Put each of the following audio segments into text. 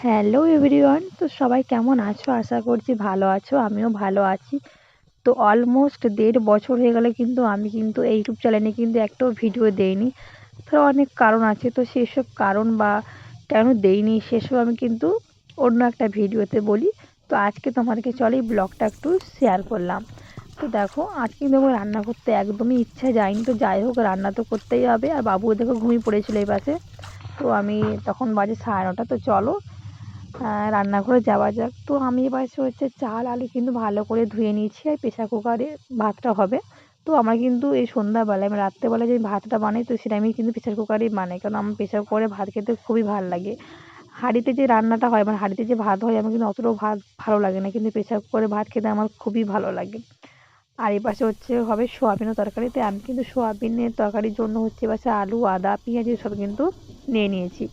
Hello everyone, তো সবাই কেমন আছো? আশা করছি ভালো আছো, আমিও ভালো আছি। তো অলমোস্ট 1.5 বছর হয়ে গেলে কিন্তু আমি এই ইউটিউব চ্যানেলে একটাও ভিডিও দেইনি। তো অনেক কারণ আছে, তো সেসব কারণ বা কেন দেইনি সেসব আমি অন্য একটা ভিডিওতে বলি। তো আজকে তোমাদেরকে চলো এই ব্লগটা একটু শেয়ার করলাম। তো দেখো, আজকে আমার রান্না করতে একদমই ইচ্ছা যায়নি, তো যাই হোক রান্না তো করতেই হবে। আর বাবুও দেখো ঘুমিয়ে পড়েছিল এই পাশে। তো আমি তখন বাজে 9:30, তো চলো রান্নাঘরে যাওয়া যাক। তো আমি এবার চাল আলু ভালো করে ধুয়ে নিয়েছি, আর প্রেশার কুকারে ভাতটা হবে। তো আমার এই সন্ধ্যাবেলায় আমি রাত্রেবেলায় যে ভাতটা বানাই, তো সেটা আমি প্রেশার কুকারেই বানাই, কারণ আমার প্রেশার কুকারে ভাত খেতে খুবই ভালো লাগে। হাঁড়িতে যে রান্নাটা হয়, মানে হাঁড়িতে যে ভাত হয়, আমার অতটাও ভাত ভালো লাগে না, কিন্তু প্রেশার কুকারে ভাত খেতে আমার খুবই ভালো লাগে। আর এই পাশে হবে সোয়াবিনের তরকারি। তো আমি সোয়াবিনের তরকারির জন্য এপাশে আলু, আদা, পেঁয়াজ সব নিয়ে নিয়েছি।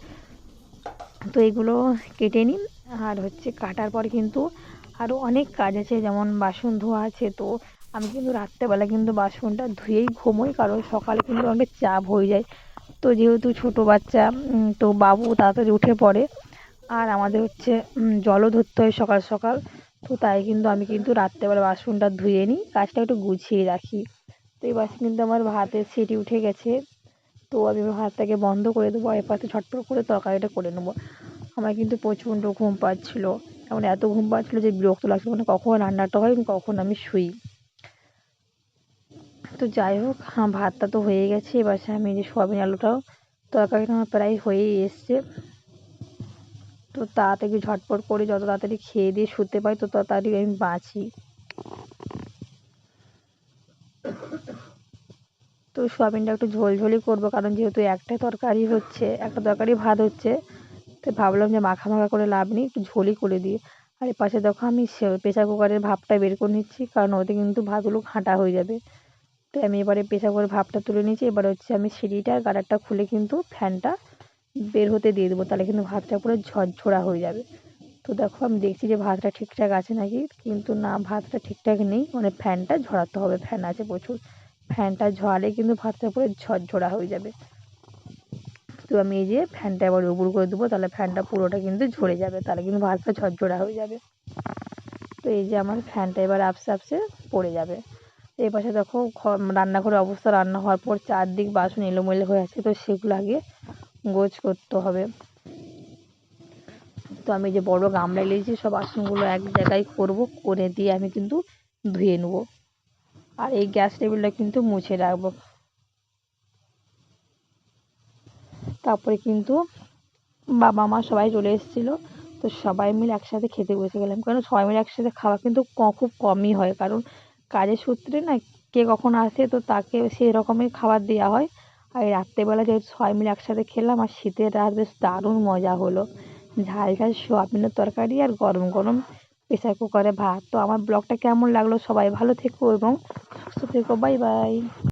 তো এগুলো কেটে নিই। আর কাটার পরে আরও অনেক কাজ আছে, যেমন বাসন ধোয়া আছে। তো আমি রাত্রেবেলা বাসনটা ধুয়েই ঘুমোই, কারণ সকালে অনেক চাপ হয়ে যায়। তো যেহেতু ছোটো বাচ্চা, তো বাবু তাড়াতাড়ি উঠে পড়ে, আর আমাদের জলও ধরতে হয় সকাল সকাল। তো তাই আমি রাত্রেবেলা বাসনটা ধুয়ে নিই, কাজটা একটু গুছিয়ে রাখি। তো এই পাশে আমার ভাতের সিটি উঠে গেছে। তো আমি ভাতটাকে বন্ধ করে দেবো, আর এপাশে ঝটপট করে তরকারিটা করে নেবো। আমার প্রচণ্ড ঘুম পাচ্ছিল, এমন এত ঘুম পাচ্ছিল যে বিরক্ত লাগছিল, মানে কখন রান্নাটা হয় কখন আমি শুই। তো যাই হোক, ভাতটা তো হয়ে গেছে। এবার আমি যে সোয়াবিন আলুটাও তরকারিটা আমার প্রায় হয়েই এসছে। তো তাড়াতাড়ি ঝটপট করে যত তাড়াতাড়ি খেয়ে দিয়ে শুতে পারি, তো তত তাড়াতাড়ি আমি বাঁচি। তো সোয়াবিনটা একটু ঝোলঝোলই করবো, কারণ যেহেতু একটা তরকারি ভাত হচ্ছে। তো ভাবলাম যে মাখা মাখা করে লাভ নেই, একটু ঝোলই করে দিই। আর এর পাশে দেখো আমি প্রেসার কুকারের ভাপটা বের করে নিচ্ছি, কারণ ওতে ভাতগুলো ঘাঁটা হয়ে যাবে। তো আমি এবারে প্রেসার কুকারের ভাপটা তুলে নিয়েছি। এবার আমি সিঁড়িটা গার্ডারটা খুলে ফ্যানটা বের হতে দিয়ে দেবো, তাহলে ভাতটা পুরো ঝরঝরা হয়ে যাবে। তো দেখো আমি দেখছি যে ভাতটা ঠিকঠাক আছে নাকি, কিন্তু না, ভাতটা ঠিকঠাক নেই, মানে ফ্যানটা ঝরাতে হবে, ফ্যান আছে প্রচুর। ফ্যানটা ঝরালে ভাতটা পুরো ঝরঝরা হয়ে যাবে। তো আমি এই যে ফ্যানটা এবার উপর করে দেবো, তাহলে ফ্যানটা পুরোটা ঝরে যাবে, তাহলে ভাতটা ঝরঝরা হয়ে যাবে। তো এই যে আমার ফ্যানটা এবার আপসে আপসে পড়ে যাবে। এই পাশে দেখো রান্নাঘরের অবস্থা, রান্না হওয়ার পর চারদিক বাসন এলোমেলো হয়ে আছে, তো সেগুলো আগে গোছ করতে হবে। তো আমি যে বড় গামলা নিয়েছি, সব বাসনগুলো এক জায়গায় করব, করে দিয়ে আমি ধুয়ে নেব। আর এই গ্যাস টেবিলটা মুছে রাখবো। তারপরে বাবা মা সবাই চলে এসেছিলো। তো সবাই মিলে একসাথে খেতে বসে গেলাম, কারণ সবাই মিলে একসাথে খাওয়া খুব কমই হয়, কারণ কাজের সূত্রে না কে কখন আসে, তো তাকে সেই রকমের খাবার দেওয়া হয়। আর এই রাত্রেবেলা যেহেতু সবাই মিলে একসাথে খেলাম, আর শীতের রাত, বেশ দারুণ মজা হলো। ঝাল ঝাল সোয়াবিনের তরকারি আর গরম গরম প্রেসার কুকারে ভাত। তো আমার ব্লগটা কেমন লাগলো, সবাই ভালো থেকো এবং সুস্থ থেকো, বাই বাই।